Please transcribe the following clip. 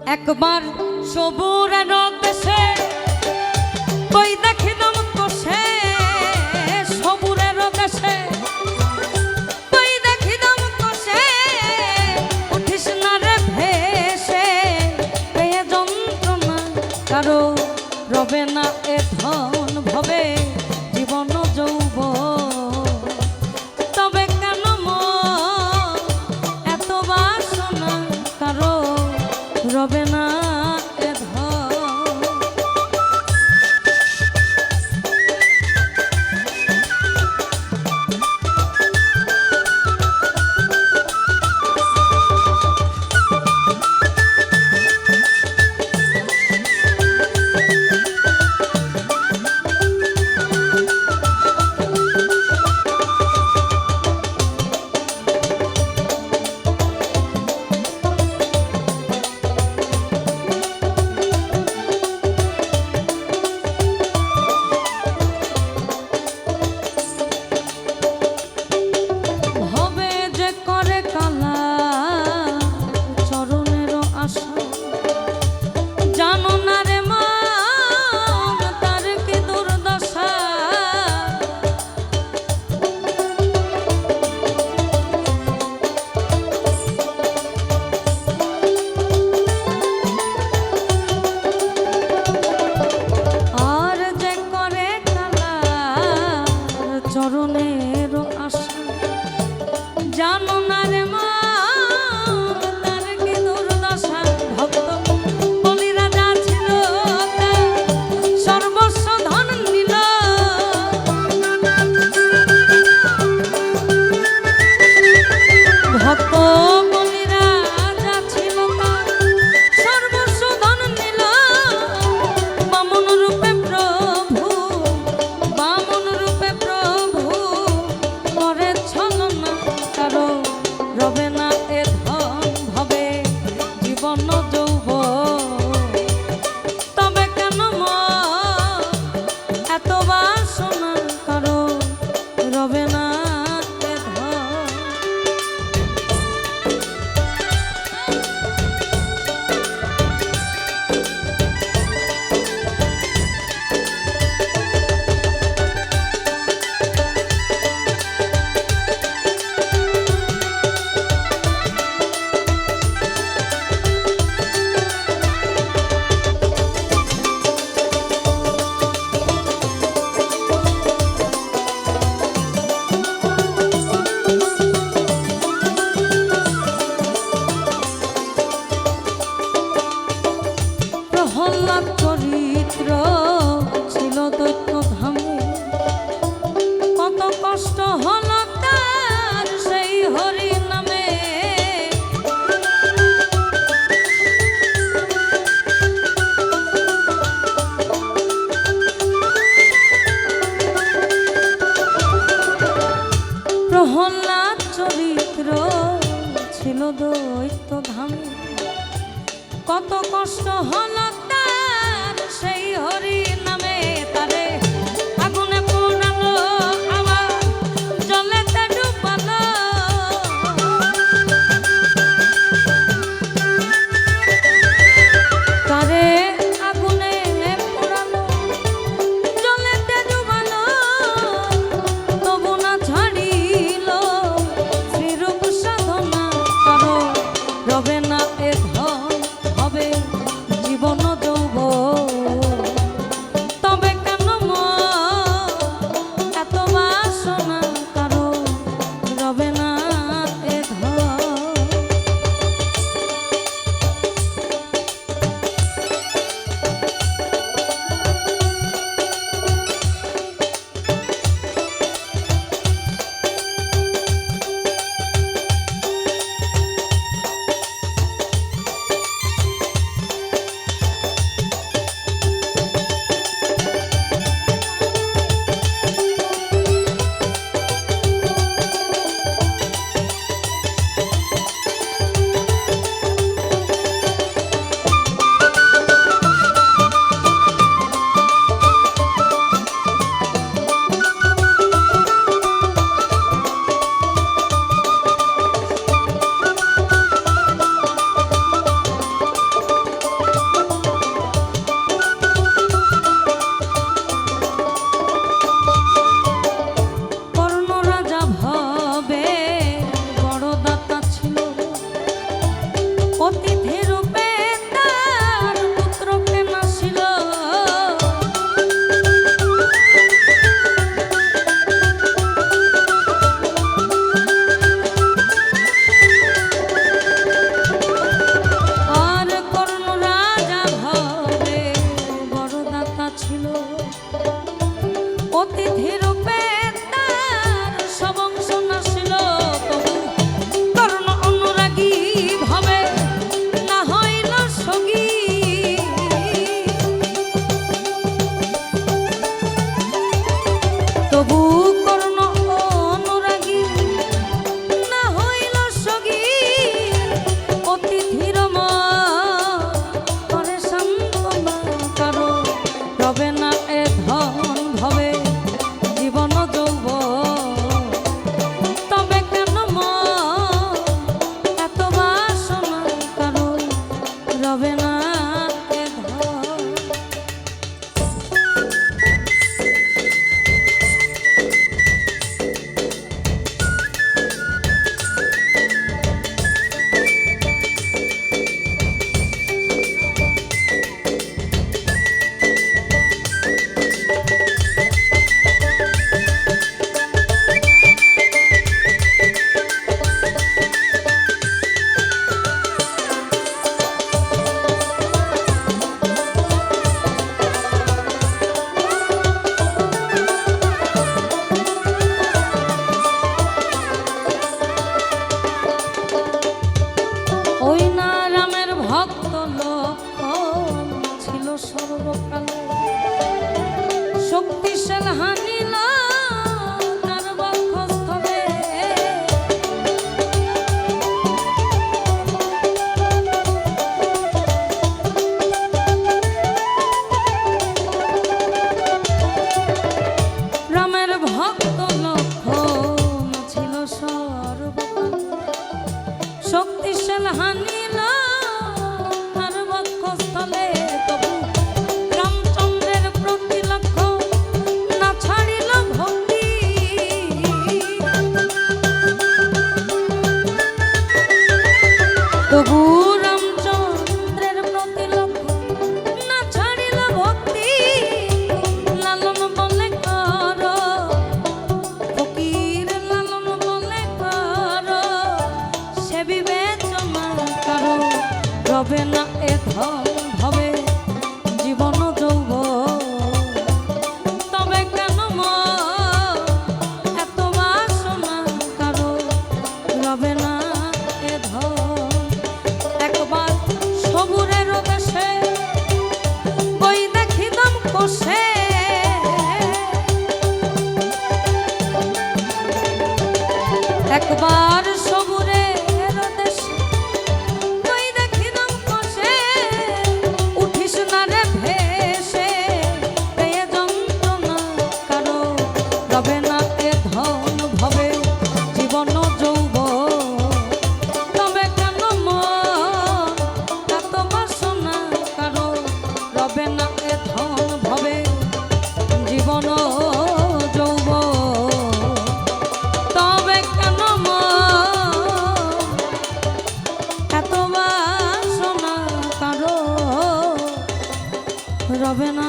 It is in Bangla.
একবার সবুরের দেশে কই দেখিলাম তোষে, সবুরের দেশে কই দেখিলাম তোষে, উঠিস না রে ভেসে, পেয়ে যন্ত্রণা কারো রবে না এ ধন ভবে জীবন যৌবন। তবে কেন মন এত বাসনা কারো রবে না এ ধন। চরণের আশা জানো না রে মা তার কি দুর্দশা। ভক্ত বলিরা যা ছিল সর্বস্ব ধন নিল, ভক্ত বলিরা যা ছিল সর্বস্ব ধন নিল। বামন রূপে প্রভু, বামন রূপে প্রভু করে ছলনা কারো রবে না এ ধন ভবে জীবন যৌবন। তবে কেন মন এত বাসনা কারো রবে না এ ধন। প্রহ্লাদ চরিত্র ছিল দৈত্য ধামে, কত কষ্ট হল তার সেই হরি নামে। প্রহ্লাদ চরিত্র ছিল দৈত্য ধামে, কত কষ্ট হল তার সেই হরি নামে। তারে আগুনে পোড়ালো আবার জলেতে ডুবালো, তারে আগুনে পোড়ালো জলেতে ডুবালো, তবু না ছাড়িল শ্রীরূপ সাধনা কারো রবে না এ ধন জীবন যৌবন। রবে না এ ধন। ওই না রামের ভক্ত লক্ষণ ছিল সর্বকালে, শক্তিশাল হানিল তার বক্ষস্থলে। রামের ভক্ত লক্ষণ ছিল সর্বকালে, শক্তিশাল হানিল তার বক্ষস্থলে। তবু রামচন্দ্রের প্রতি লক্ষ্য না ছাড়িল ভক্তি। তবু রামচন্দ্রের প্রতি লক্ষ্য না ছাড়িল ভক্তি। লালন বলে কর ফকির, লালন বলে কর সে বিবেচনা কারো, রবে না এ ধন ভবে জীবন যৌবন। তবে কেন মন এত বাসনা কারো, রবে না এ ধন। একবার সবুরের দেশে বই দেখিলাম কোষে, একবার সবুরের দেশে বই দেখিলাম কোষে। উঠিস না রে ভেসে পেয়ে যন্ত্রণা কারো, রবে না এ ধন ভবে জীবন যৌবন। তবে কেন মন এত বাসনা কারো, রবে না এ ধন ভবে জীবন যৌবন। তবে কেন মন এত বাসনা কারো, রবে না